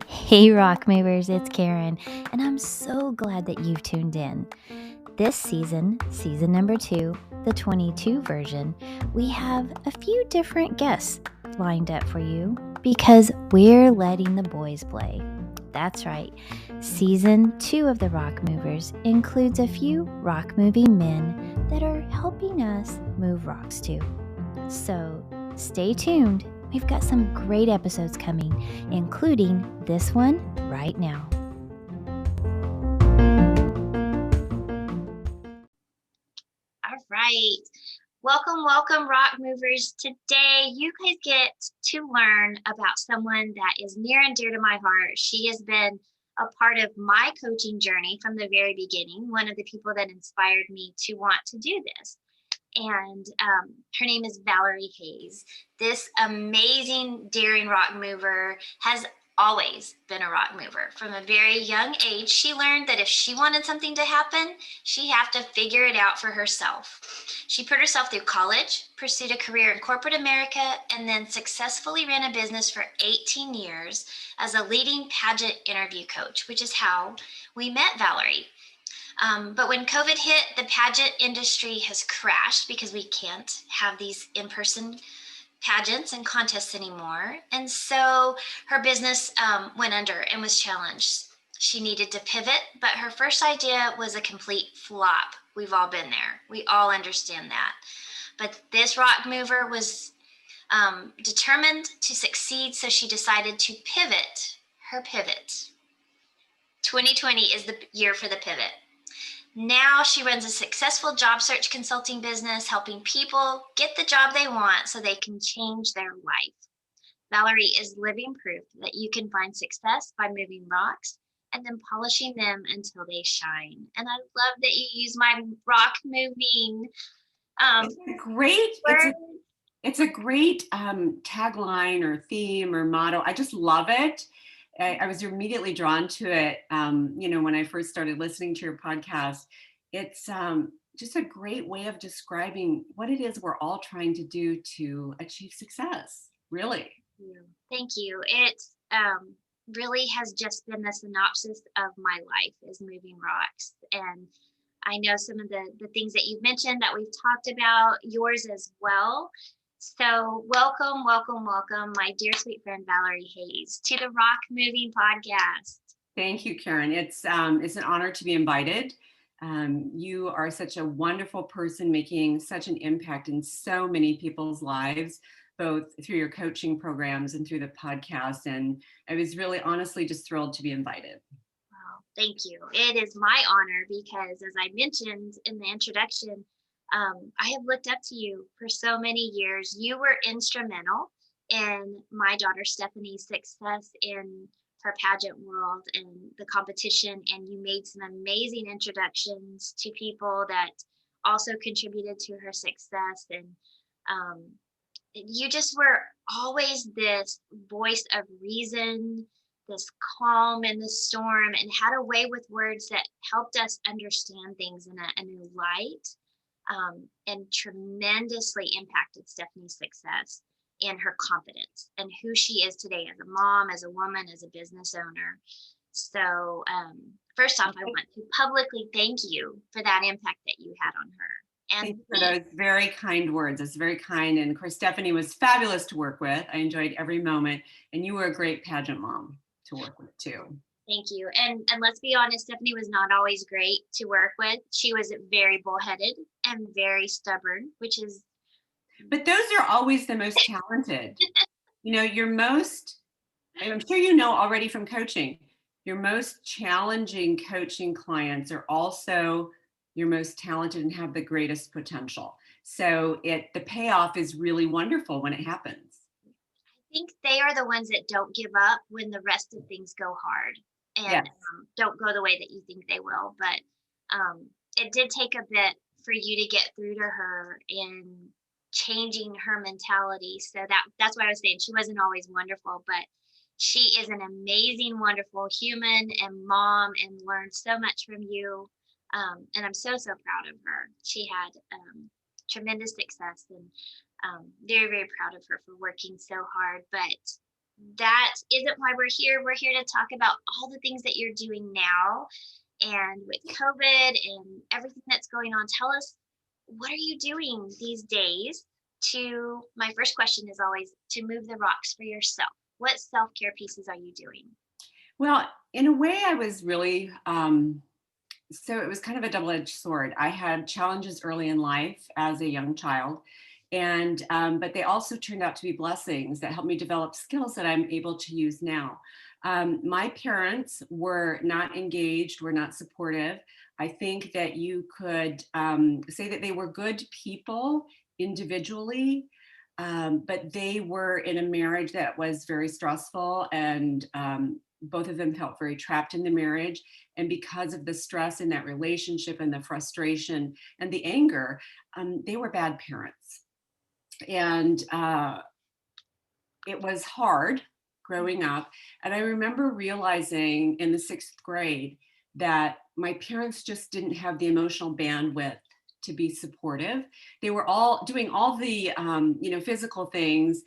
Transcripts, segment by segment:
Hey Rock Movers, it's Karen, and I'm so glad that you've tuned in. This season number 2, the 22 version, we have a few different guests lined up for you because we're letting the boys play. That's right, season 2 of the Rock Movers includes a few rock moving men that are helping us move rocks too. So stay tuned. We've got some great episodes coming, including this one right now. All right. Welcome, Rock Movers. Today, you guys get to learn about someone that is near and dear to my heart. She has been a part of my coaching journey from the very beginning, one of the people that inspired me to want to do this. And her name is Valerie Hayes. This amazing, daring rock mover has always been a rock mover. From a very young age, she learned that if she wanted something to happen, she had to figure it out for herself. She put herself through college, pursued a career in corporate America, and then successfully ran a business for 18 years as a leading pageant interview coach, which is how we met Valerie. But when COVID hit, the pageant industry has crashed because we can't have these in-person pageants and contests anymore. And so her business went under and was challenged. She needed to pivot, but her first idea was a complete flop. We've all been there. We all understand that. But this rock mover was determined to succeed, so she decided to pivot her pivot. 2020 is the year for the pivot. Now she runs a successful job search consulting business, helping people get the job they want so they can change their life. Valerie is living proof that you can find success by moving rocks and then polishing them until they shine. And I love that you use my rock moving. It's a great tagline or theme or motto. I just love it. I was immediately drawn to it. When I first started listening to your podcast, it's just a great way of describing what it is we're all trying to do to achieve success. Really. Thank you. It really has just been the synopsis of my life is moving rocks. And I know some of the things that you've mentioned that we've talked about, yours as well. So welcome, my dear sweet friend Valerie Hayes to the Rock Moving Podcast. Thank you, Karen. It's an honor to be invited. You are such a wonderful person making such an impact in so many people's lives, both through your coaching programs and through the podcast. And I was really honestly just thrilled to be invited. Wow, thank you. It is my honor because, as I mentioned in the introduction, I have looked up to you for so many years. You were instrumental in my daughter Stephanie's success in her pageant world and the competition, and you made some amazing introductions to people that also contributed to her success. And you just were always this voice of reason, this calm in the storm, and had a way with words that helped us understand things in a new light. And tremendously impacted Stephanie's success and her confidence and who she is today as a mom, as a woman, as a business owner. So first off, I want to publicly thank you for that impact that you had on her. And thank you for those very kind words. It's very kind. And of course, Stephanie was fabulous to work with. I enjoyed every moment. And you were a great pageant mom to work with too. Thank you. And let's be honest, Stephanie was not always great to work with. She was very bullheaded and very stubborn, which is. But those are always the most talented. I'm sure you know already from coaching, your most challenging coaching clients are also your most talented and have the greatest potential. So the payoff is really wonderful when it happens. I think they are the ones that don't give up when the rest of things go hard. And don't go the way that you think they will. But it did take a bit for you to get through to her in changing her mentality. So that's why I was saying she wasn't always wonderful, but she is an amazing, wonderful human and mom and learned so much from you. And I'm so proud of her. She had tremendous success, and very, very proud of her for working so hard. But that isn't why we're here. We're here to talk about all the things that you're doing now. And with COVID and everything that's going on, tell us, what are you doing these days to, my first question is always, to move the rocks for yourself? What self-care pieces are you doing? Well, in a way, I was really, so it was kind of a double-edged sword. I had challenges early in life as a young child, and but they also turned out to be blessings that helped me develop skills that I'm able to use now. My parents were not engaged, were not supportive. I think that you could say that they were good people individually, but they were in a marriage that was very stressful, and both of them felt very trapped in the marriage. And because of the stress in that relationship and the frustration and the anger, they were bad parents. And it was hard growing up. And I remember realizing in the 6th grade that my parents just didn't have the emotional bandwidth to be supportive. They were all doing all the physical things,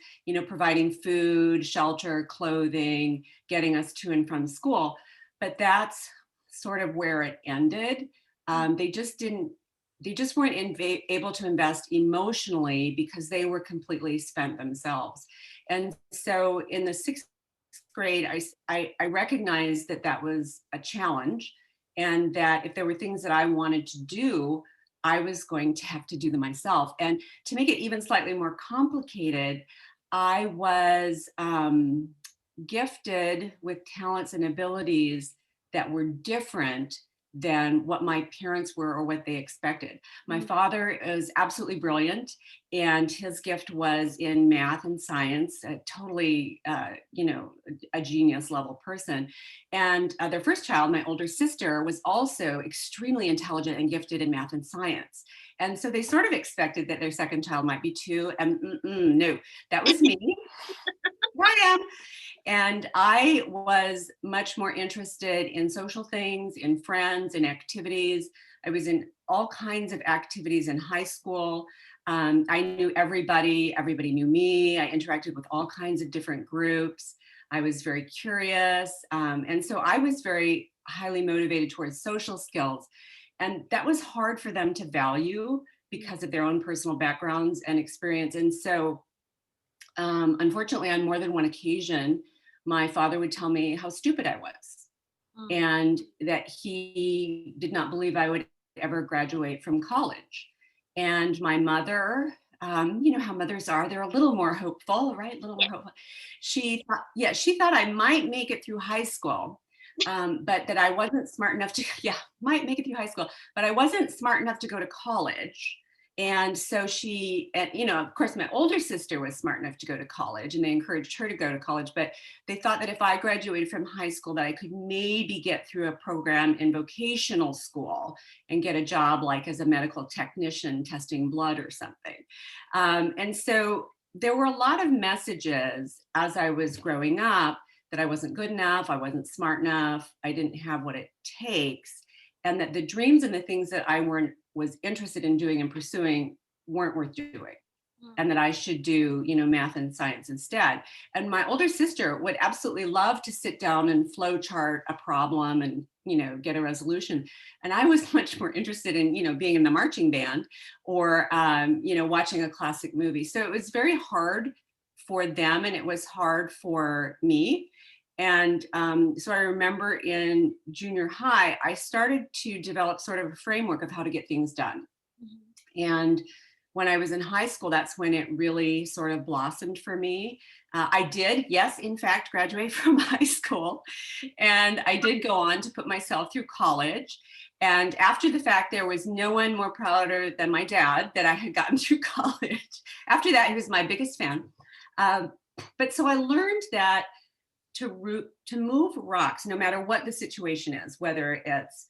providing food, shelter, clothing, getting us to and from school. But that's sort of where it ended. They just weren't able to invest emotionally because they were completely spent themselves. And so in the 6th grade, I recognized that that was a challenge, and that if there were things that I wanted to do, I was going to have to do them myself. And to make it even slightly more complicated, I was gifted with talents and abilities that were different than what my parents were or what they expected. My father is absolutely brilliant, and his gift was in math and science, a totally, a genius level person. And their first child, my older sister, was also extremely intelligent and gifted in math and science. And so they sort of expected that their second child might be too, and no, that was me. Here I am. And I was much more interested in social things, in friends, in activities. I was in all kinds of activities in high school. I knew everybody knew me. I interacted with all kinds of different groups. I was very curious. And so I was very highly motivated towards social skills. And that was hard for them to value because of their own personal backgrounds and experience. And so unfortunately, on more than one occasion, my father would tell me how stupid I was, and that he did not believe I would ever graduate from college. And my mother, you know how mothers are, they're a little more hopeful, right? A little more hopeful. She thought I might make it through high school, but that I wasn't smart enough to, might make it through high school, but I wasn't smart enough to go to college. And so of course, my older sister was smart enough to go to college, and they encouraged her to go to college. But they thought that if I graduated from high school, that I could maybe get through a program in vocational school and get a job like as a medical technician testing blood or something. And so there were a lot of messages as I was growing up that I wasn't good enough, I wasn't smart enough, I didn't have what it takes, and that the dreams and the things that I was interested in doing and pursuing weren't worth doing, and that I should do, math and science instead. And my older sister would absolutely love to sit down and flow chart a problem and, get a resolution. And I was much more interested in, being in the marching band or, watching a classic movie. So it was very hard for them, and it was hard for me. And so I remember in junior high, I started to develop sort of a framework of how to get things done. And when I was in high school, that's when it really sort of blossomed for me. I did, yes, in fact, graduate from high school. And I did go on to put myself through college. And after the fact, there was no one more prouder than my dad that I had gotten through college. After that, he was my biggest fan. But so I learned that to move rocks, no matter what the situation is, whether it's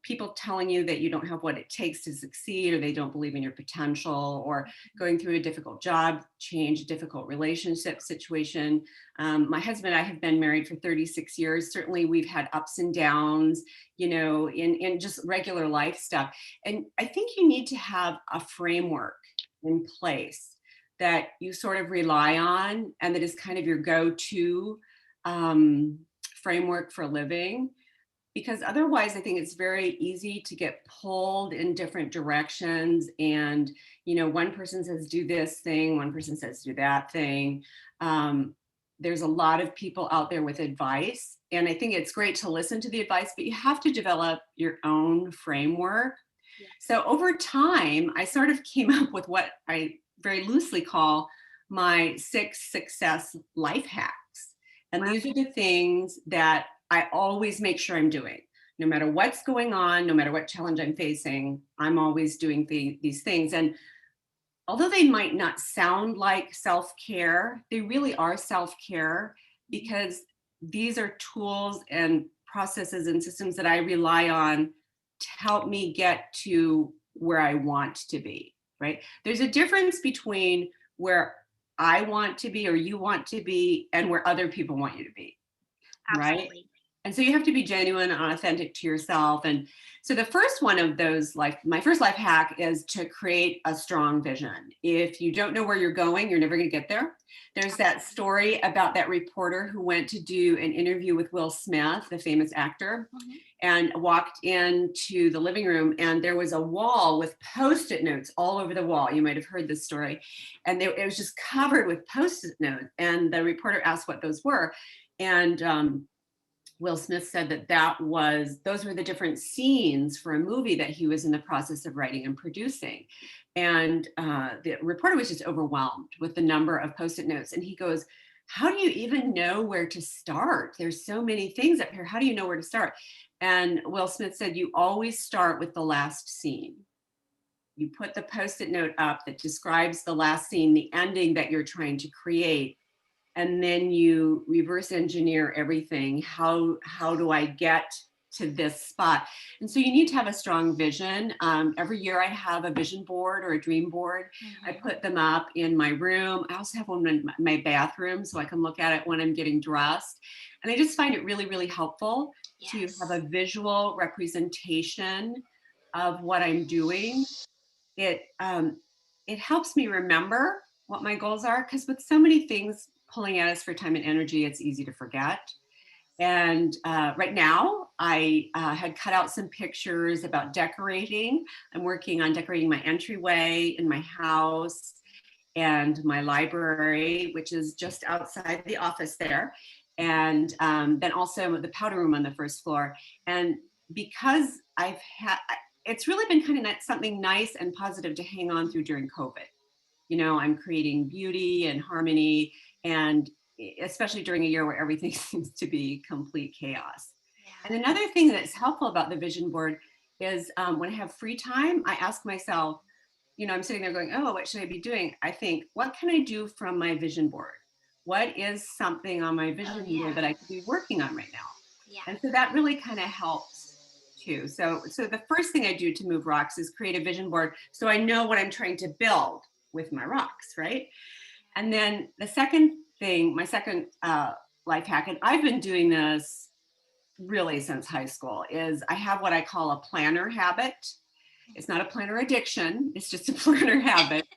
people telling you that you don't have what it takes to succeed, or they don't believe in your potential, or going through a difficult job change, difficult relationship situation. My husband and I have been married for 36 years. Certainly we've had ups and downs, in just regular life stuff. And I think you need to have a framework in place that you sort of rely on, and that is kind of your go-to framework for living. Because otherwise, I think it's very easy to get pulled in different directions. And, one person says, do this thing, one person says, do that thing. There's a lot of people out there with advice. And I think it's great to listen to the advice, but you have to develop your own framework. Yes. So over time, I sort of came up with what I very loosely call my 6 success life hacks. And these are the things that I always make sure I'm doing. No matter what's going on, no matter what challenge I'm facing, I'm always doing these things. And although they might not sound like self-care, they really are self-care, because these are tools and processes and systems that I rely on to help me get to where I want to be, right? There's a difference between where I want to be or you want to be and where other people want you to be, right? Absolutely. And so you have to be genuine and authentic to yourself. And so the first one of those, my first life hack, is to create a strong vision. If you don't know where you're going, you're never going to get there. There's that story about that reporter who went to do an interview with Will Smith, the famous actor, and walked into the living room, and there was a wall with Post-it notes all over the wall. You might have heard this story. And it was just covered with Post-it notes. And the reporter asked what those were. And Will Smith said those were the different scenes for a movie that he was in the process of writing and producing. And the reporter was just overwhelmed with the number of Post-it notes. And he goes, how do you even know where to start? There's so many things up here. How do you know where to start? And Will Smith said, you always start with the last scene. You put the Post-it note up that describes the last scene, the ending that you're trying to create. And then you reverse engineer everything. How do I get to this spot? And so you need to have a strong vision. Every year I have a vision board or a dream board. I put them up in my room. I also have one in my bathroom so I can look at it when I'm getting dressed. And I just find it really, really helpful to have a visual representation of what I'm doing. It helps me remember what my goals are, because with so many things pulling at us for time and energy, it's easy to forget. And right now, I had cut out some pictures about decorating. I'm working on decorating my entryway in my house and my library, which is just outside the office there. And then also the powder room on the first floor. And because it's really been kind of something nice and positive to hang on through during COVID. I'm creating beauty and harmony, and especially during a year where everything seems to be complete chaos. And another thing that's helpful about the vision board is when I have free time, I ask myself, I'm sitting there going, oh, what should I be doing? I think, what can I do from my vision board? What is something on my vision board that I could be working on right now? Yeah. And so that really kind of helps too. So the first thing I do to move rocks is create a vision board so I know what I'm trying to build with my rocks, right? And then the second thing, my second life hack, and I've been doing this really since high school, is I have what I call a planner habit. It's not a planner addiction, it's just a planner habit.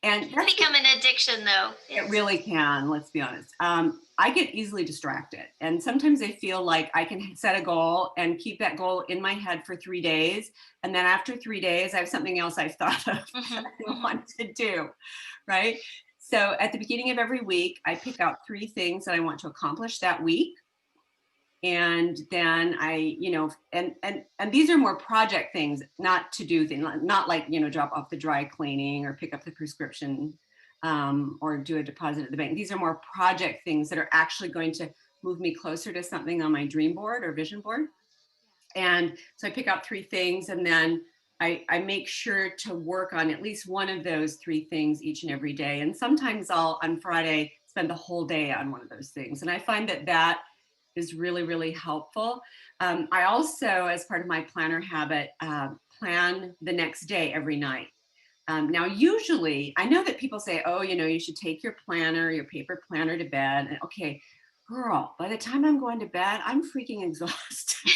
And it can become an addiction though. It really can, let's be honest. I get easily distracted. And sometimes I feel like I can set a goal and keep that goal in my head for 3 days. And then after 3 days, I have something else I've thought of that I want to do, right? So at the beginning of every week, I pick out 3 things that I want to accomplish that week. And then I, and these are more project things, not to do things, not like, drop off the dry cleaning or pick up the prescription or do a deposit at the bank. These are more project things that are actually going to move me closer to something on my dream board or vision board. And so I pick out 3 things, and then I make sure to work on at least one of those 3 things each and every day. And sometimes I'll, on Friday, spend the whole day on one of those things. And I find that is really, really helpful. I also, as part of my planner habit, plan the next day every night. Now, usually, I know that people say, oh, you should take your planner, your paper planner to bed. And okay, girl, by the time I'm going to bed, I'm freaking exhausted.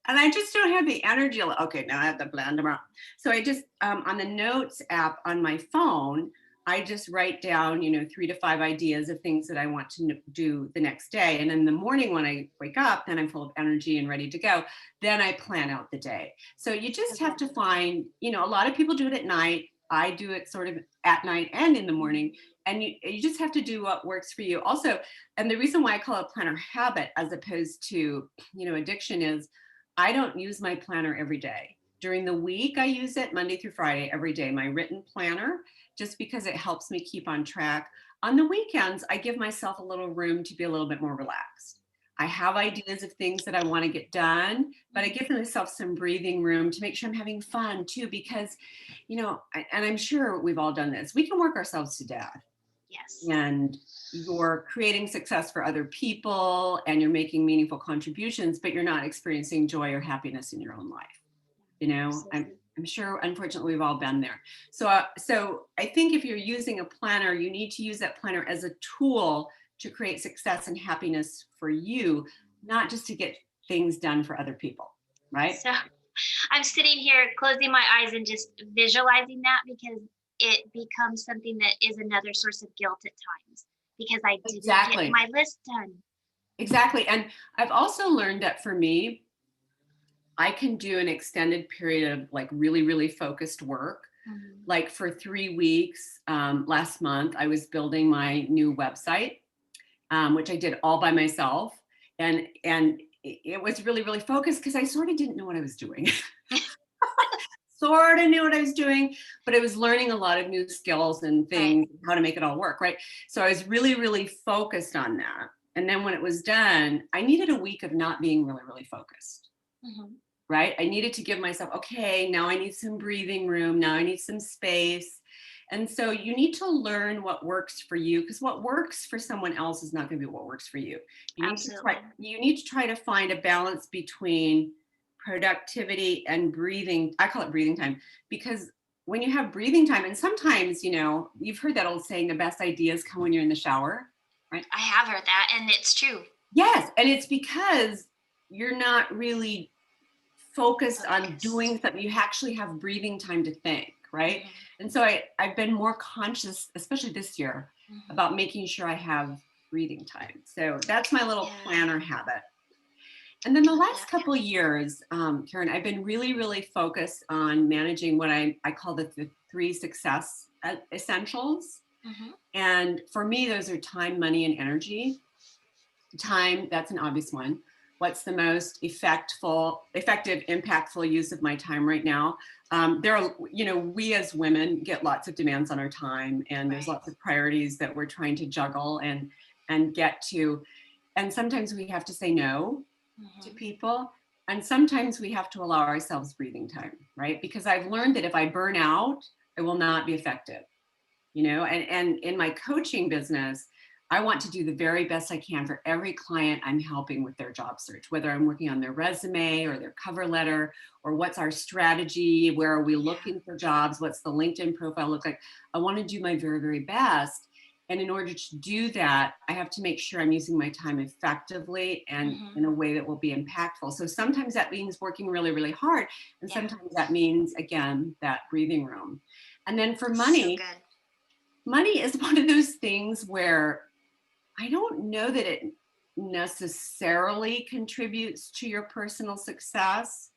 And I just don't have the energy. Like, okay, now I have to plan tomorrow. So I just, on the notes app on my phone, I just write down, 3 to 5 ideas of things that I want to do the next day. And in the morning when I wake up, then I'm full of energy and ready to go. Then I plan out the day. So you just have to find, a lot of people do it at night. I do it sort of at night and in the morning. And you just have to do what works for you. Also, and the reason why I call it planner habit as opposed to, addiction is I don't use my planner every day. During the week, I use it Monday through Friday every day, my written planner, just because it helps me keep on track. On the weekends, I give myself a little room to be a little bit more relaxed. I have ideas of things that I want to get done, but I give myself some breathing room to make sure I'm having fun too, because, and I'm sure we've all done this, we can work ourselves to death. Yes. And you're creating success for other people and you're making meaningful contributions, but you're not experiencing joy or happiness in your own life. I'm sure, unfortunately, we've all been there. So I think if you're using a planner, you need to use that planner as a tool to create success and happiness for you, not just to get things done for other people, right? So I'm sitting here closing my eyes and just visualizing that, because it becomes something that is another source of guilt at times, because I didn't get my list done. Exactly. And I've also learned that for me, I can do an extended period of like really, really focused work. Mm-hmm. Like for 3 weeks last month, I was building my new website, which I did all by myself. And it was really, really focused because I sort of didn't know what I was doing. Sort of knew what I was doing, but I was learning a lot of new skills and things, right, how to make it all work, right? So I was really, really focused on that. And then when it was done, I needed a week of not being really, really focused, mm-hmm, right? I needed to give myself, okay, now I need some breathing room. Now I need some space. And so you need to learn what works for you, because what works for someone else is not going to be what works for you. You need to try to find a balance between productivity and breathing. I call it breathing time, because when you have breathing time, and sometimes, you've heard that old saying, the best ideas come when you're in the shower, right? I have heard that, and it's true. Yes, and it's because you're not really focused on doing something. You actually have breathing time to think, right? Mm-hmm. And so I've been more conscious, especially this year, mm-hmm, about making sure I have breathing time. So that's my little planner habit. And then the last couple of years, Karen, I've been really, really focused on managing what I call the 3 success essentials. Mm-hmm. And for me, those are time, money, and energy. Time, that's an obvious one. What's the most effective, impactful use of my time right now? There are, we as women get lots of demands on our time, and there's lots of priorities that we're trying to juggle and get to. And sometimes we have to say no, mm-hmm, to people. And sometimes we have to allow ourselves breathing time, right? Because I've learned that if I burn out, I will not be effective, and in my coaching business, I want to do the very best I can for every client I'm helping with their job search, whether I'm working on their resume or their cover letter, or what's our strategy, where are we looking for jobs, what's the LinkedIn profile look like. I want to do my very, very best. And in order to do that, I have to make sure I'm using my time effectively and mm-hmm, in a way that will be impactful. So sometimes that means working really, really hard. And sometimes that means, again, that breathing room. And then for money, money is one of those things where I don't know that it necessarily contributes to your personal success.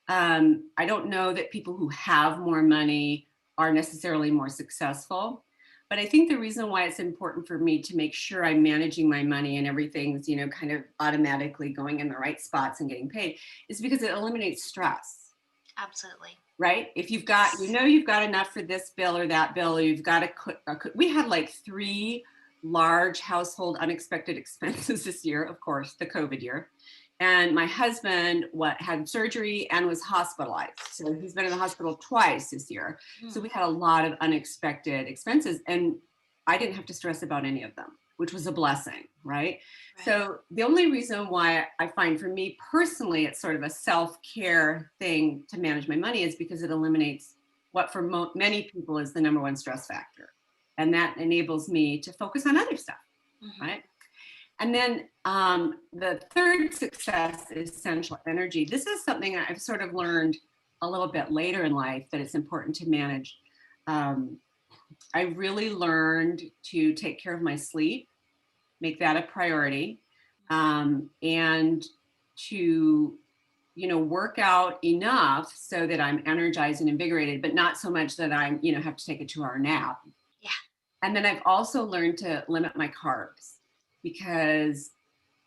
I don't know that people who have more money are necessarily more successful. But I think the reason why it's important for me to make sure I'm managing my money and everything's, kind of automatically going in the right spots and getting paid is because it eliminates stress. Absolutely. Right? If you've got, you've got enough for this bill or that bill, or you've got we had like 3 large household unexpected expenses this year, of course, the COVID year. And my husband had surgery and was hospitalized. So he's been in the hospital twice this year. So we had a lot of unexpected expenses, and I didn't have to stress about any of them. which was a blessing, right? So the only reason why I find for me personally, it's sort of a self-care thing to manage my money is because it eliminates what for many people is the number one stress factor. And that enables me to focus on other stuff, right? And then the third success is essential energy. This is something I've sort of learned a little bit later in life that it's important to manage. I really learned to take care of my sleep, make that a priority, and to, work out enough so that I'm energized and invigorated, but not so much that I'm, have to take a 2-hour nap. Yeah. And then I've also learned to limit my carbs because,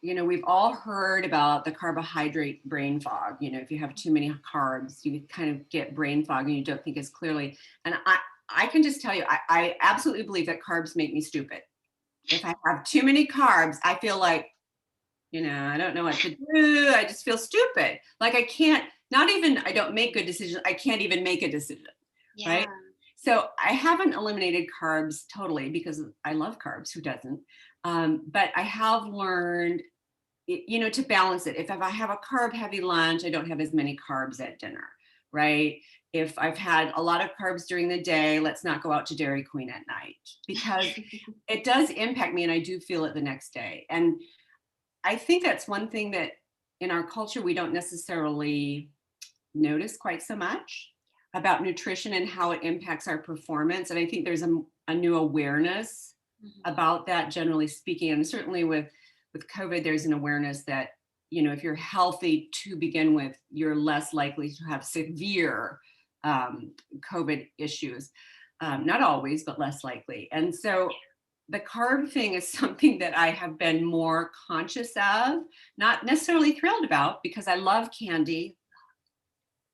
we've all heard about the carbohydrate brain fog. If you have too many carbs, you kind of get brain fog and you don't think as clearly. And I can just tell you, I absolutely believe that carbs make me stupid. If I have too many carbs, I feel like, I don't know what to do. I just feel stupid. Like I don't make good decisions. I can't even make a decision, right? So I haven't eliminated carbs totally because I love carbs. Who doesn't? But I have learned, to balance it. If I have a carb heavy lunch, I don't have as many carbs at dinner, right? If I've had a lot of carbs during the day, let's not go out to Dairy Queen at night because it does impact me and I do feel it the next day. And I think that's one thing that in our culture, we don't necessarily notice quite so much about nutrition and how it impacts our performance. And I think there's a new awareness about that, generally speaking. And certainly with COVID, there's an awareness that, if you're healthy to begin with, you're less likely to have severe COVID issues. Not always, but less likely. And so the carb thing is something that I have been more conscious of, not necessarily thrilled about because I love candy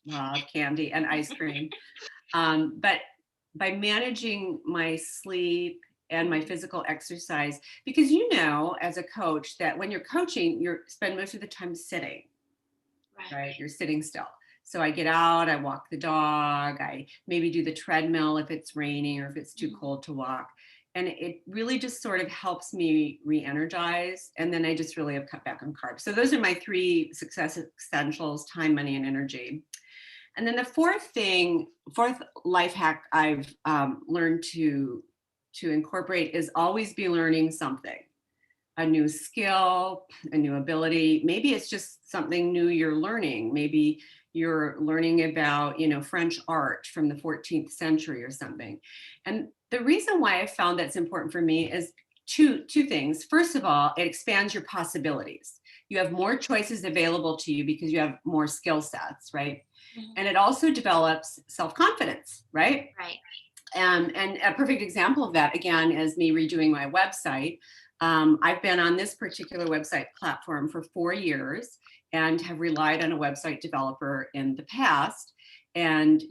and ice cream. But by managing my sleep and my physical exercise, because as a coach that when you're coaching, you spend most of the time sitting, right? You're sitting still. So I get out, I walk the dog, I maybe do the treadmill if it's raining or if it's too cold to walk. And it really just sort of helps me re-energize. And then I just really have cut back on carbs. So those are my 3 success essentials: time, money, and energy. And then the fourth life hack I've learned to incorporate is always be learning something, a new skill, a new ability. Maybe it's just something new you're learning. Maybe you're learning about, French art from the 14th century or something. And the reason why I found that's important for me is two things. First of all, it expands your possibilities. You have more choices available to you because you have more skill sets, right? And it also develops self-confidence, right? Right. And a perfect example of that, again, is me redoing my website. I've been on this particular website platform for 4 years and have relied on a website developer in the past. And,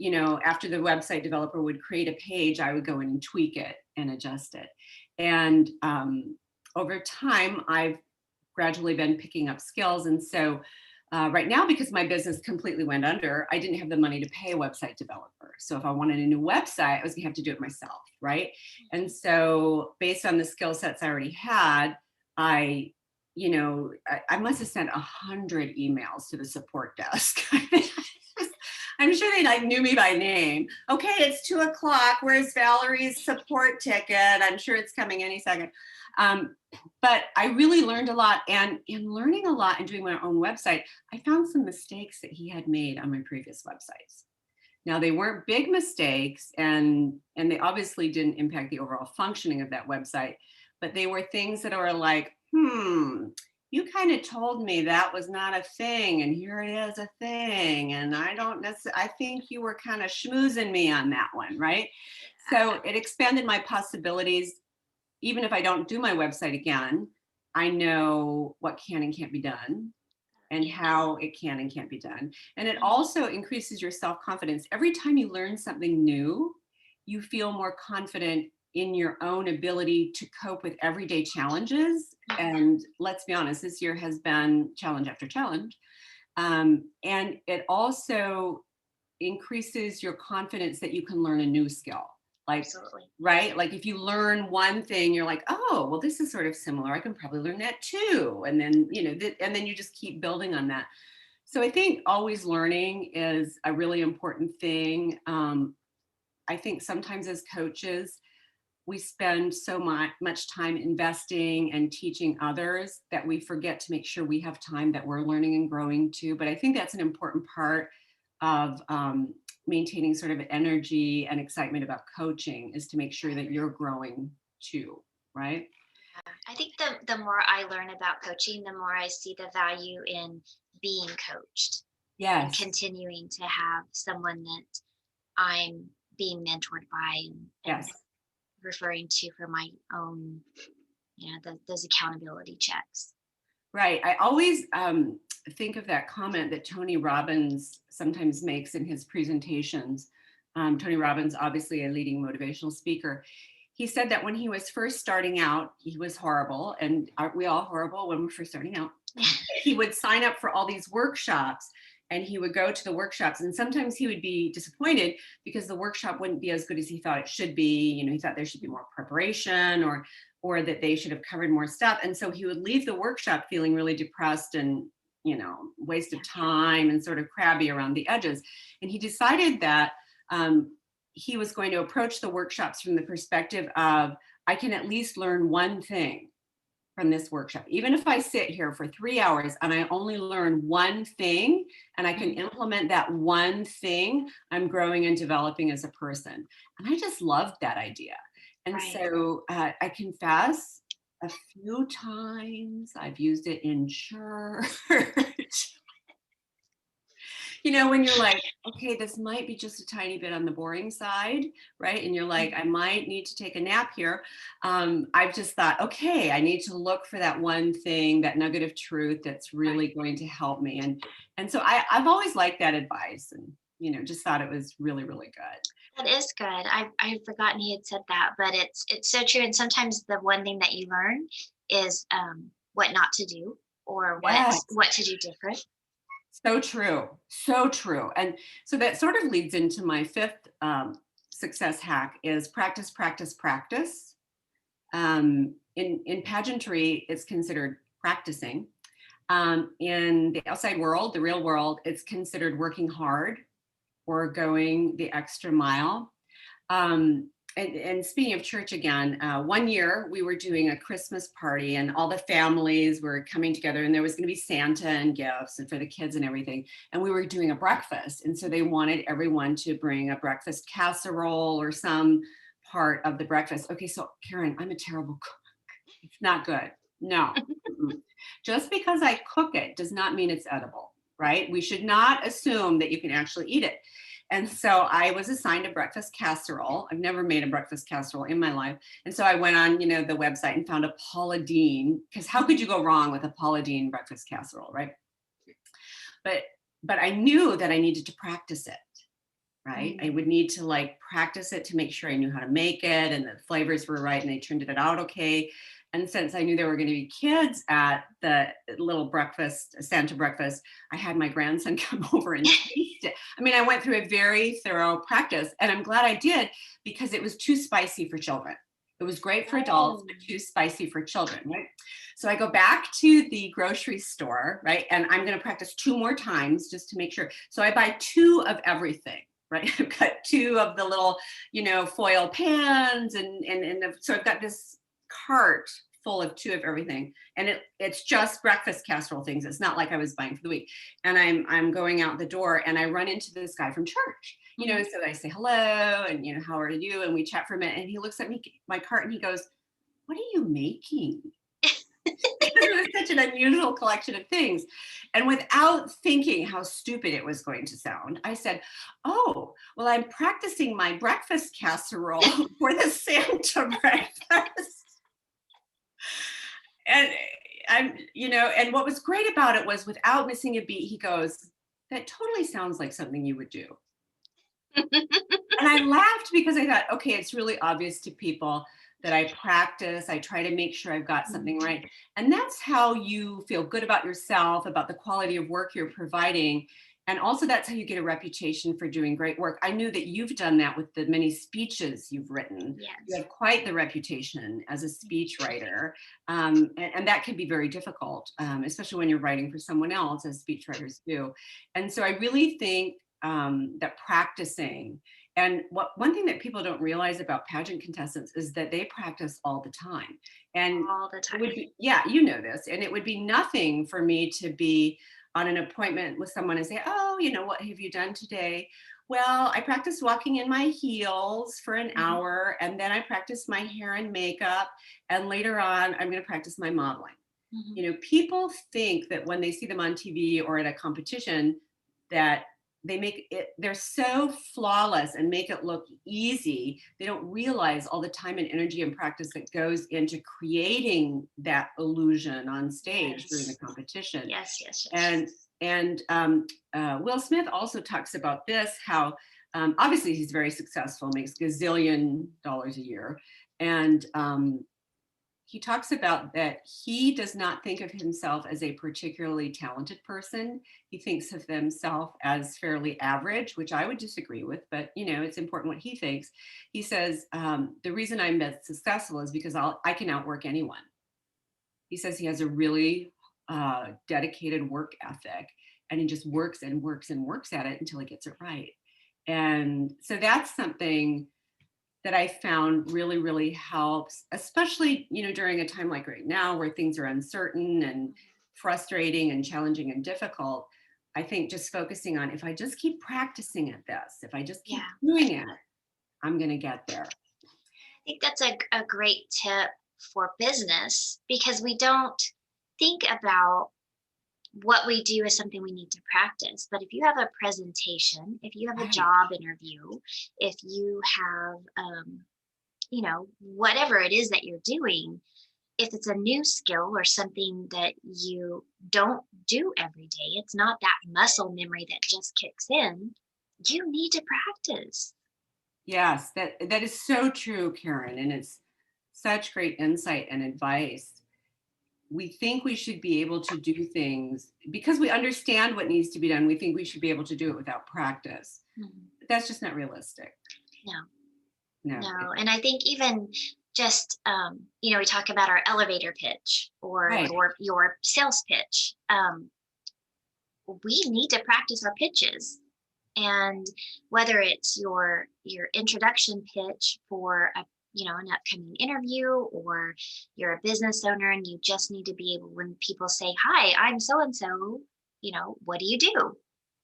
after the website developer would create a page, I would go in and tweak it and adjust it. And over time, I've gradually been picking up skills. And so right now, because my business completely went under, I didn't have the money to pay a website developer. So if I wanted a new website, I was gonna have to do it myself, right? And so based on the skill sets I already had, I must have sent 100 emails to the support desk. I'm sure they knew me by name. Okay, it's 2:00. Where's Valerie's support ticket? I'm sure it's coming any second. But I really learned a lot, and in learning a lot and doing my own website, I found some mistakes that he had made on my previous websites. Now, they weren't big mistakes, and they obviously didn't impact the overall functioning of that website, but they were things that are like, you kind of told me that was not a thing, and here it is a thing, and I think you were kind of schmoozing me on that one, right? So it expanded my possibilities. Even if I don't do my website again, I know what can and can't be done and how it can and can't be done. And it also increases your self-confidence. Every time you learn something new, you feel more confident in your own ability to cope with everyday challenges. And let's be honest, this year has been challenge after challenge. And it also increases your confidence that you can learn a new skill. Like, Absolutely. right? Like if you learn one thing, you're like, oh, well, this is sort of similar. I can probably learn that too. And then, and then you just keep building on that. So I think always learning is a really important thing. I think sometimes as coaches, we spend so much time investing and teaching others that we forget to make sure we have time that we're learning and growing too. But I think that's an important part of maintaining sort of energy and excitement about coaching, is to make sure that you're growing too, right? I think the more I learn about coaching, the more I see the value in being coached and Yes, continuing to have someone that I'm being mentored by and yes. referring to for my own, those accountability checks. Right. I always think of that comment that Tony Robbins sometimes makes in his presentations. Tony Robbins, obviously a leading motivational speaker. He said that when he was first starting out, he was horrible. And aren't we all horrible when we're first starting out? He would sign up for all these workshops, and he would go to the workshops, and sometimes he would be disappointed because the workshop wouldn't be as good as he thought it should be. He thought there should be more preparation, or that they should have covered more stuff. And so he would leave the workshop feeling really depressed and, waste of time and sort of crabby around the edges. And he decided that he was going to approach the workshops from the perspective of, I can at least learn one thing from this workshop. Even if I sit here for 3 hours and I only learn one thing and I can implement that one thing, I'm growing and developing as a person. And I just loved that idea. And Right. so I confess, a few times I've used it in church. When you're like, okay, this might be just a tiny bit on the boring side, right? And you're like, I might need to take a nap here. I've just thought, okay, I need to look for that one thing, that nugget of truth that's really going to help me. And so I've always liked that advice, and just thought it was really, really good. That is good. I had forgotten he had said that, but it's so true. And sometimes the one thing that you learn is what not to do, or Yes. what to do different. So true. So true. And so that sort of leads into my fifth success hack, is practice, practice, practice. In pageantry, it's considered practicing. In the outside world, the real world, it's considered working hard or going the extra mile. And speaking of church again, one year we were doing a Christmas party, and all the families were coming together, and there was going to be Santa and gifts and for the kids and everything. And we were doing a breakfast. And so they wanted everyone to bring a breakfast casserole or some part of the breakfast. Okay, so Karen, I'm a terrible cook. It's not good. No. Just because I cook it does not mean it's edible, right? We should not assume that you can actually eat it. And so I was assigned a breakfast casserole. I've never made a breakfast casserole in my life. And so I went on, the website and found a Paula Deen, because how could you go wrong with a Paula Deen breakfast casserole, right? But I knew that I needed to practice it, right? I would need to practice it to make sure I knew how to make it and the flavors were right and they turned it out okay. And since I knew there were going to be kids at the little breakfast, Santa breakfast, I had my grandson come over and taste it. I mean, I went through a very thorough practice, and I'm glad I did, because it was too spicy for children. It was great for adults, but too spicy for children, right? So I go back to the grocery store, right? And I'm going to practice 2 more times just to make sure. So I buy 2 of everything. Right, I've got 2 of the little, foil pans, and so I've got this cart full of 2 of everything, and it's just breakfast casserole things. It's not like I was buying for the week. And I'm going out the door, and I run into this guy from church, so I say hello, and how are you, and we chat for a minute, and he looks at me, my cart, and he goes, "What are you making?" It was such an unusual collection of things. And without thinking how stupid it was going to sound, I said, "Oh, well, I'm practicing my breakfast casserole for the Santa breakfast." And and what was great about it was, without missing a beat, he goes, "That totally sounds like something you would do." And I laughed, because I thought, okay, it's really obvious to people that I practice. I try to make sure I've got something right. And that's how you feel good about yourself, about the quality of work you're providing, And also that's how you get a reputation for doing great work. I knew that you've done that with the many speeches you've written. Yes. You have quite the reputation as a speech writer. And that can be very difficult, especially when you're writing for someone else, as speech writers do. And so I really think that practicing, and one thing that people don't realize about pageant contestants is that they practice all the time. And all the time. it would be, yeah, you know this, and it would be nothing for me to be on an appointment with someone and say, oh, what have you done today? Well, I practiced walking in my heels for an hour, and then I practiced my hair and makeup, and later on, I'm going to practice my modeling. People think that when they see them on TV or at a competition, that they're so flawless and make it look easy. They don't realize all the time and energy and practice that goes into creating that illusion on stage during the competition. Yes. And Will Smith also talks about this, how obviously he's very successful, makes gazillion dollars a year. And he talks about that he does not think of himself as a particularly talented person. He thinks of himself as fairly average, which I would disagree with, but it's important what he thinks. He says, the reason I'm successful is because I can outwork anyone. He says he has a really dedicated work ethic, and he just works and works and works at it until he gets it right. And so that's something that I found really, really helps, especially, during a time like right now where things are uncertain and frustrating and challenging and difficult. I think just focusing on, if I just keep practicing at this, if I just keep doing it, I'm going to get there. I think that's a great tip for business, because we don't think about what we do as something we need to practice. But if you have a presentation, if you have a job interview, if you have, whatever it is that you're doing, if it's a new skill or something that you don't do every day, it's not that muscle memory that just kicks in, you need to practice. Yes, that is so true, Karen. And it's such great insight and advice. We think we should be able to do things because we understand what needs to be done. We think we should be able to do it without practice. But that's just not realistic. No. And I think even just, we talk about our elevator pitch or your sales pitch. We need to practice our pitches. And whether it's your introduction pitch for an upcoming interview, or you're a business owner and you just need to be able, when people say, hi, I'm so-and-so, what do you do?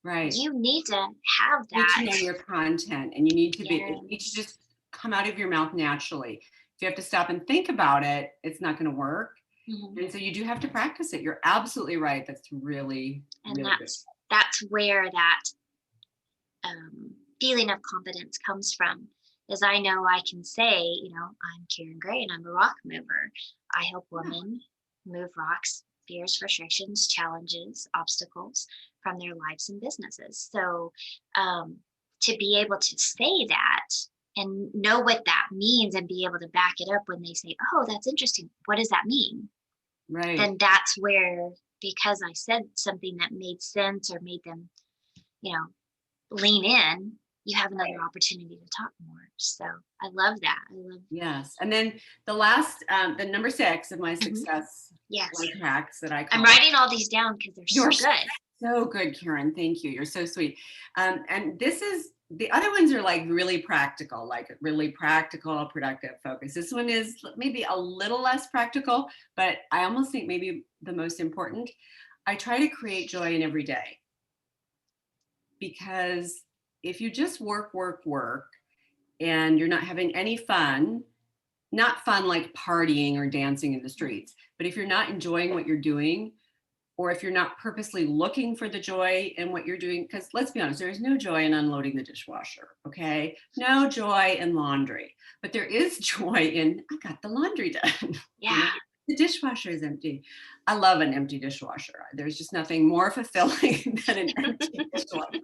Right. You need to have that. You need to know your content, and you need to it needs to just come out of your mouth naturally. If you have to stop and think about it, it's not going to work. And so you do have to practice it. You're absolutely right. That's really, really that's where that feeling of confidence comes from. Is I know I can say, I'm Karen Gray and I'm a rock mover. I help women move rocks, fears, frustrations, challenges, obstacles from their lives and businesses. So to be able to say that and know what that means and be able to back it up when they say, oh, that's interesting. What does that mean? Right. Then that's where, because I said something that made sense or made them, lean in, you have another opportunity to talk more. So I love that. Yes. And then the last, the number 6 of my success life hacks that I'm writing all these down because they're so good. So good, Karen. Thank you. You're so sweet. And this is, the other ones are really practical, productive focus. This one is maybe a little less practical, but I almost think maybe the most important. I try to create joy in every day, because if you just work, and you're not having any fun, not fun like partying or dancing in the streets, but if you're not enjoying what you're doing, or if you're not purposely looking for the joy in what you're doing, because let's be honest, there is no joy in unloading the dishwasher, okay? No joy in laundry, but there is joy in, I got the laundry done. Yeah. The dishwasher is empty. I love an empty dishwasher. There's just nothing more fulfilling than an empty dishwasher.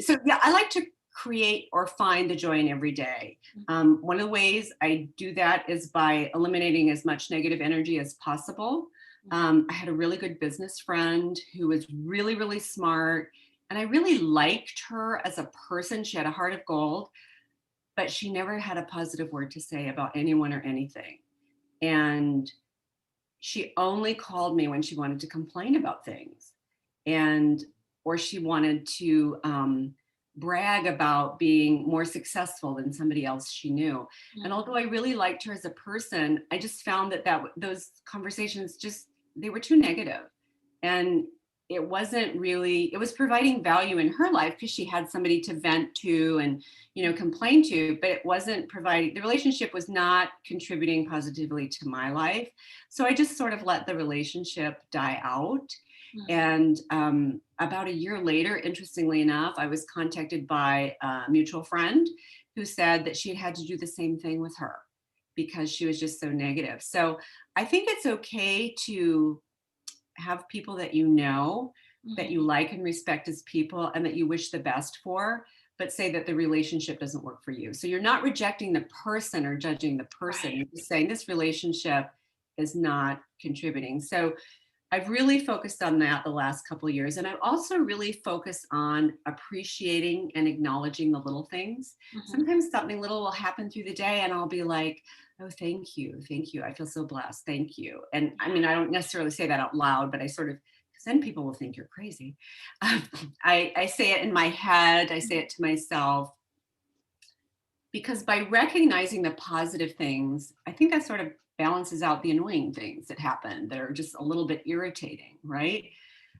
So yeah, I like to create or find the joy in every day. One of the ways I do that is by eliminating as much negative energy as possible. I had a really good business friend who was really, really smart. And I really liked her as a person. She had a heart of gold, but she never had a positive word to say about anyone or anything. And she only called me when she wanted to complain about things, and or she wanted to brag about being more successful than somebody else she knew. And although I really liked her as a person, I just found that those conversations just, they were too negative. And it was providing value in her life because she had somebody to vent to and, complain to, but it wasn't providing, the relationship was not contributing positively to my life. So I just sort of let the relationship die out. And about a year later, interestingly enough, I was contacted by a mutual friend who said that she had to do the same thing with her because she was just so negative. So I think it's okay to have people that that you like and respect as people and that you wish the best for, but say that the relationship doesn't work for you. So you're not rejecting the person or judging the person. Right. You're just saying this relationship is not contributing. So I've really focused on that the last couple of years. And I've also really focused on appreciating and acknowledging the little things. Sometimes something little will happen through the day and I'll be like, oh, thank you. Thank you. I feel so blessed. Thank you. And I mean, I don't necessarily say that out loud, but I sort of, because then people will think you're crazy. I say it in my head. I say it to myself. Because by recognizing the positive things, I think that sort of balances out the annoying things that happen that are just a little bit irritating, right?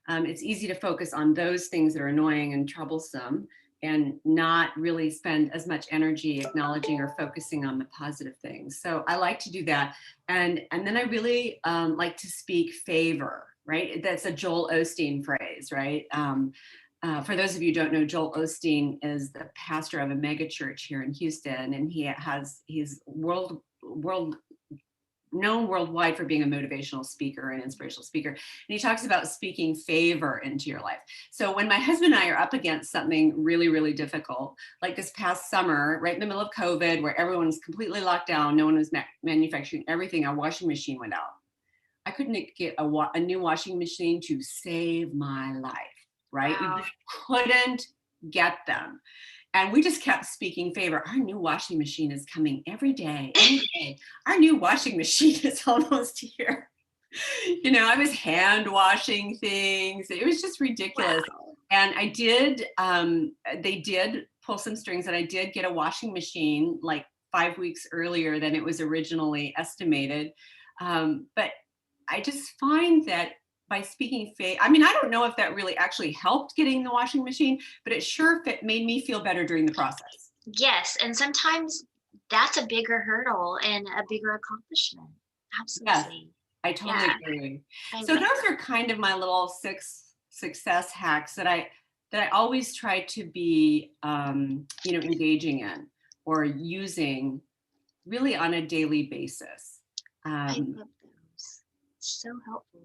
It's easy to focus on those things that are annoying and troublesome and not really spend as much energy acknowledging or focusing on the positive things. So I like to do that. And then I really like to speak favor, right? That's a Joel Osteen phrase, right? For those of you who don't know, Joel Osteen is the pastor of a mega church here in Houston, and he's known worldwide for being a motivational speaker and inspirational speaker. And he talks about speaking favor into your life. So when my husband and I are up against something really, really difficult, like this past summer, right in the middle of COVID, where everyone was completely locked down, no one was manufacturing everything, our washing machine went out. I couldn't get a new washing machine to save my life, right? Wow. We just couldn't get them. And we just kept speaking favor. Our new washing machine is coming every day, any day. Our new washing machine is almost here. I was hand washing things. It was just ridiculous. Wow. And they did pull some strings, and I did get a washing machine like 5 weeks earlier than it was originally estimated. But I just find that by speaking faith, I mean, I don't know if that really actually helped getting the washing machine, but it sure made me feel better during the process. Yes. And sometimes that's a bigger hurdle and a bigger accomplishment. Absolutely. Yes, I totally agree. So those are kind of my little 6 success hacks that I always try to be, engaging in or using really on a daily basis. I love those. So helpful.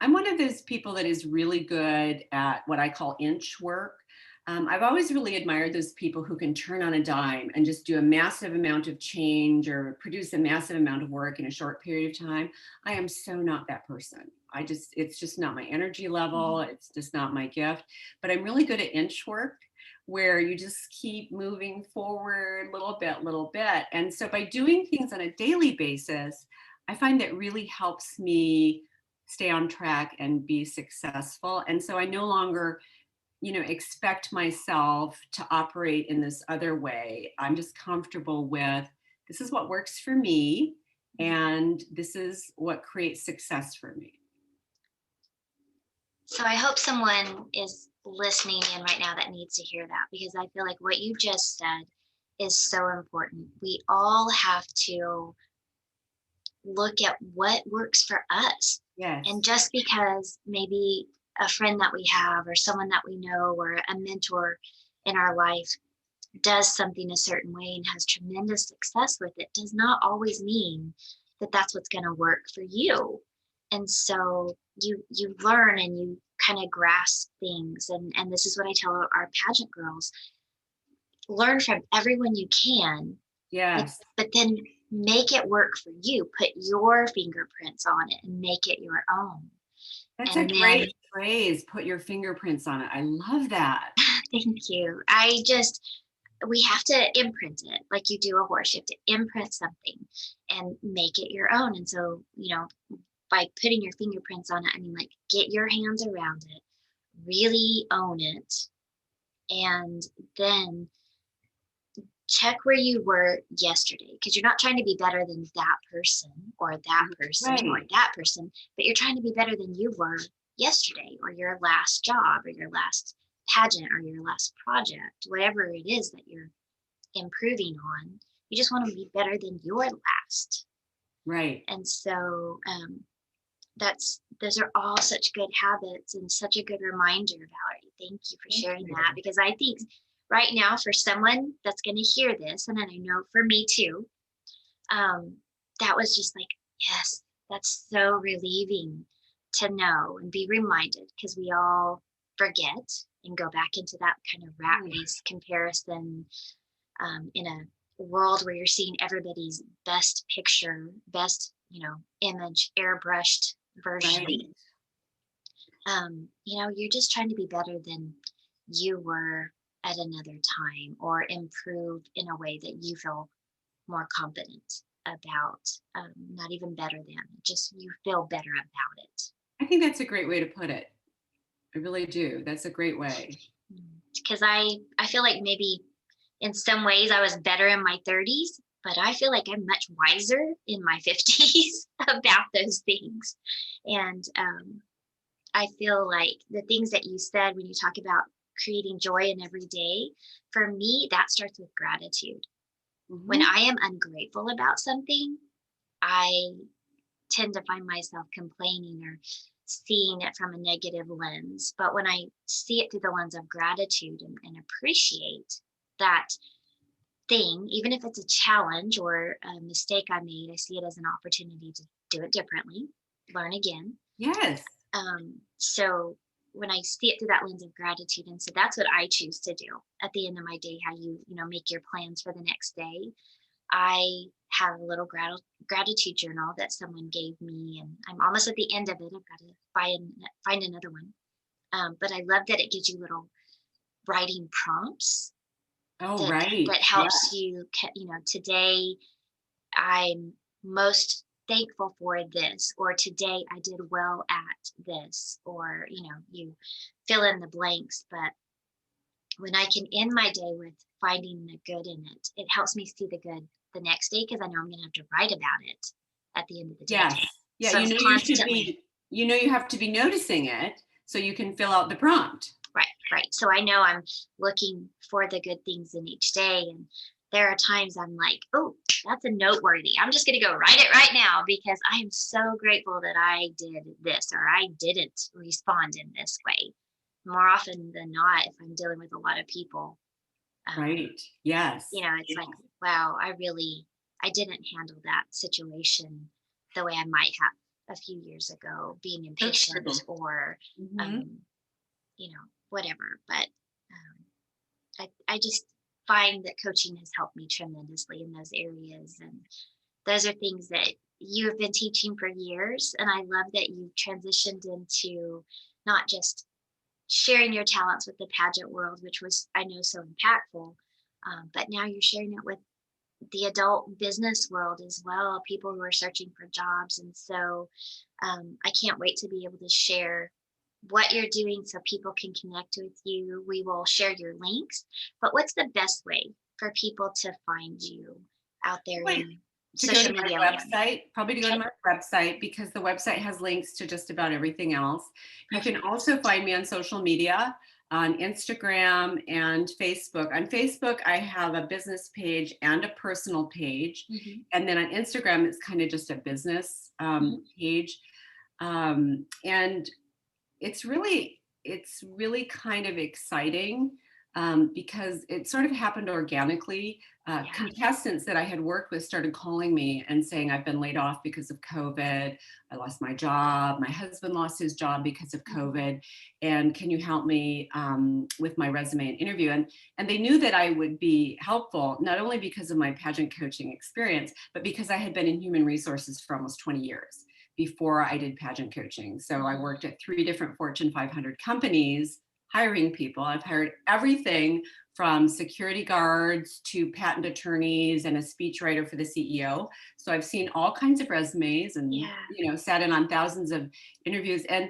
I'm one of those people that is really good at what I call inch work. I've always really admired those people who can turn on a dime and just do a massive amount of change or produce a massive amount of work in a short period of time. I am so not that person. It's just not my energy level. Mm-hmm. It's just not my gift, but I'm really good at inch work where you just keep moving forward little bit. And so by doing things on a daily basis, I find that really helps me stay on track and be successful. And so I no longer, expect myself to operate in this other way. I'm just comfortable with, this is what works for me, and this is what creates success for me. So I hope someone is listening in right now that needs to hear that, because I feel like what you just said is so important. We all have to look at what works for us. Yes. And just because maybe a friend that we have or someone that we know or a mentor in our life does something a certain way and has tremendous success with it does not always mean that that's what's going to work for you. And so you learn and you kind of grasp things. And this is what I tell our pageant girls: learn from everyone you can. Yes. But then make it work for you. Put your fingerprints on it and make it your own. That's And a then, great phrase. Put your fingerprints on it. I love that. thank you. We have to imprint it like you do a horse. You have to imprint something and make it your own. And so, by putting your fingerprints on it, I mean, like, get your hands around it, really own it, and then check where you were yesterday, because you're not trying to be better than that person or that person or Right. that person, but you're trying to be better than you were yesterday or your last job or your last pageant or your last project, whatever it is that you're improving on. You just want to be better than your last. Right. And so those are all such good habits and such a good reminder, Valerie. Thank you for sharing that, because I think right now, for someone that's going to hear this, and then I know for me too, that was just like, yes, that's so relieving to know and be reminded, because we all forget and go back into that kind of rat race comparison, in a world where you're seeing everybody's best picture, best, image, airbrushed version. Right. You're just trying to be better than you were at another time, or improve in a way that you feel more confident about. Not even better than, just you feel better about it. I think that's a great way to put it. I really do. That's a great way. Because I feel like maybe in some ways I was better in my 30s, but I feel like I'm much wiser in my 50s about those things. And I feel like the things that you said when you talk about creating joy in every day, for me, that starts with gratitude. When I am ungrateful about something, I tend to find myself complaining or seeing it from a negative lens. But when I see it through the lens of gratitude and appreciate that thing, even if it's a challenge or a mistake I made, I see it as an opportunity to do it differently, learn again. Yes. So when I see it through that lens of gratitude, and so that's what I choose to do at the end of my day, how you make your plans for the next day. I have a little gratitude journal that someone gave me, and I'm almost at the end of it. I've got to find another one. But I love that it gives you little writing prompts Oh, right. that helps you, today I'm most thankful for this, or today I did well at this, or, you fill in the blanks. But when I can end my day with finding the good in it, it helps me see the good the next day, because I know I'm going to have to write about it at the end of the day. Yes. Yeah. So You have to be noticing it so you can fill out the prompt. Right. So I know I'm looking for the good things in each day. And there are times I'm like, oh, that's a noteworthy. I'm just going to go write it right now, because I am so grateful that I did this, or I didn't respond in this way. More often than not, if I'm dealing with a lot of people, Right. Yes. It's like, wow, I didn't handle that situation the way I might have a few years ago, being impatient or, whatever. But I just find that coaching has helped me tremendously in those areas. And those are things that you have been teaching for years. And I love that you transitioned into not just sharing your talents with the pageant world, which was, I know, so impactful, but now you're sharing it with the adult business world as well, people who are searching for jobs. And so I can't wait to be able to share what you're doing so people can connect with you. We will share your links, but what's the best way for people to find you out there in social media website? Probably to go to my website, because the website has links to just about everything else. You can also find me on social media, on Instagram and Facebook. On Facebook, I have a business page and a personal page. And then on Instagram, it's kind of just a business page. And it's really kind of exciting. because it sort of happened organically. Yeah. Contestants that I had worked with started calling me and saying, I've been laid off because of COVID. I lost my job. My husband lost his job because of COVID. And can you help me with my resume and interview? And they knew that I would be helpful, not only because of my pageant coaching experience, but because I had been in human resources for almost 20 years before I did pageant coaching. So I worked at 3 different Fortune 500 companies hiring people. I've hired everything from security guards to patent attorneys and a speechwriter for the CEO. So I've seen all kinds of resumes and sat in on thousands of interviews. And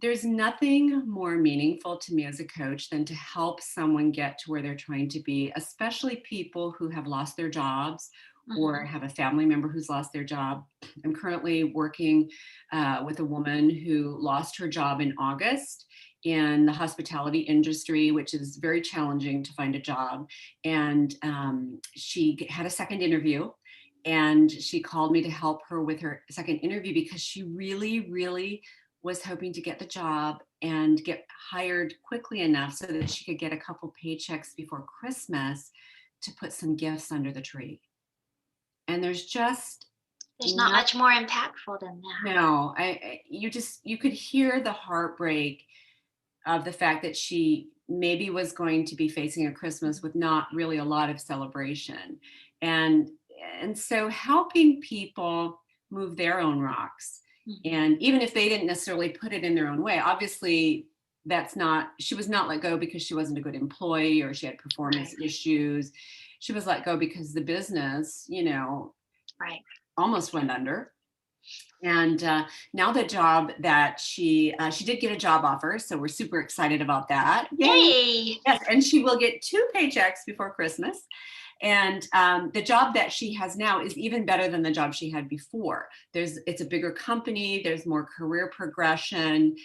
there's nothing more meaningful to me as a coach than to help someone get to where they're trying to be, especially people who have lost their jobs or have a family member who's lost their job. I'm currently working with a woman who lost her job in August in the hospitality industry, which is very challenging to find a job. And she had a second interview, and she called me to help her with her second interview because she really, really was hoping to get the job and get hired quickly enough so that she could get a couple paychecks before Christmas to put some gifts under the tree. And there's not much more impactful than that. No, you could hear the heartbreak of the fact that she maybe was going to be facing a Christmas with not really a lot of celebration. And so helping people move their own rocks. And even if they didn't necessarily put it in their own way, obviously she was not let go because she wasn't a good employee or she had performance issues. She was let go because the business, almost went under. And now the job that she did get a job offer. So we're super excited about that. Yay! Yes, and she will get 2 paychecks before Christmas. And the job that she has now is even better than the job she had before. It's a bigger company. There's more career progression.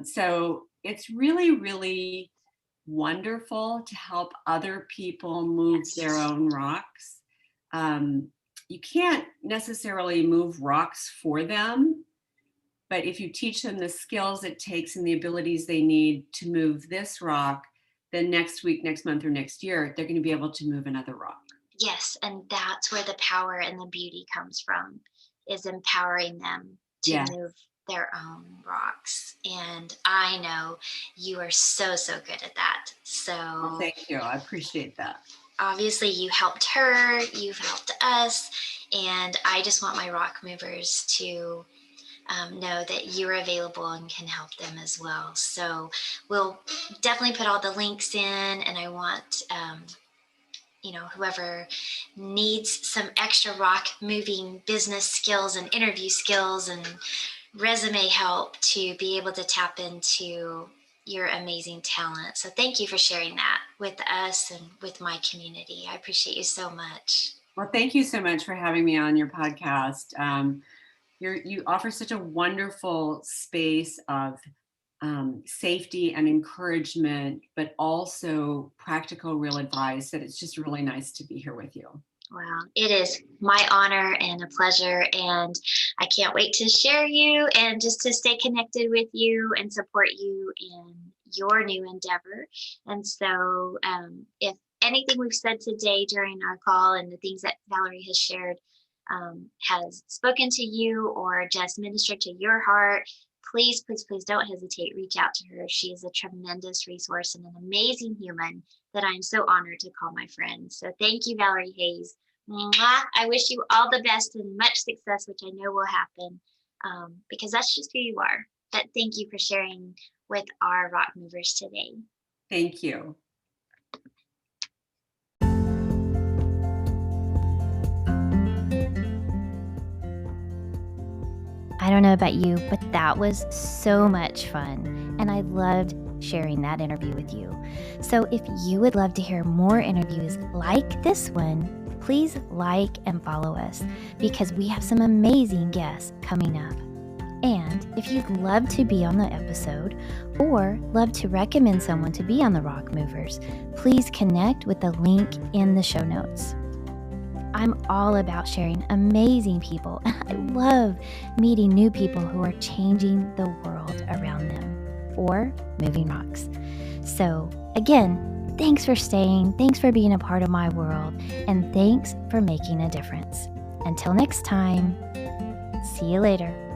So it's really, really wonderful to help other people move their own rocks. You can't necessarily move rocks for them, but if you teach them the skills it takes and the abilities they need to move this rock, then next week, next month, or next year, they're going to be able to move another rock. Yes, and that's where the power and the beauty comes from, is empowering them to move their own rocks. And I know you are so, so good at that. So well, thank you. I appreciate that. Obviously, you helped her, you've helped us, and I just want my rock movers to know that you're available and can help them as well. So we'll definitely put all the links in, and I want whoever needs some extra rock moving business skills and interview skills and resume help to be able to tap into your amazing talent. So thank you for sharing that with us and with my community. I appreciate you so much. Well, thank you so much for having me on your podcast. You offer such a wonderful space of safety and encouragement, but also practical, real advice that it's just really nice to be here with you. Well, it is my honor and a pleasure, and I can't wait to share you and just to stay connected with you and support you in your new endeavor. And so if anything we've said today during our call and the things that Valerie has shared has spoken to you or just ministered to your heart, please, please, please don't hesitate. Reach out to her. She is a tremendous resource and an amazing human that I'm so honored to call my friend. So thank you, Valerie Hayes. Mwah. I wish you all the best and much success, which I know will happen because that's just who you are. But thank you for sharing with our rock movers today. Thank you. I don't know about you, but that was so much fun, and I loved sharing that interview with you. So if you would love to hear more interviews like this one, please like and follow us because we have some amazing guests coming up. And if you'd love to be on the episode or love to recommend someone to be on the Rock Movers, please connect with the link in the show notes. I'm all about sharing amazing people, and I love meeting new people who are changing the world around them. or moving rocks. So again, thanks for staying, thanks for being a part of my world, and thanks for making a difference. Until next time, see you later.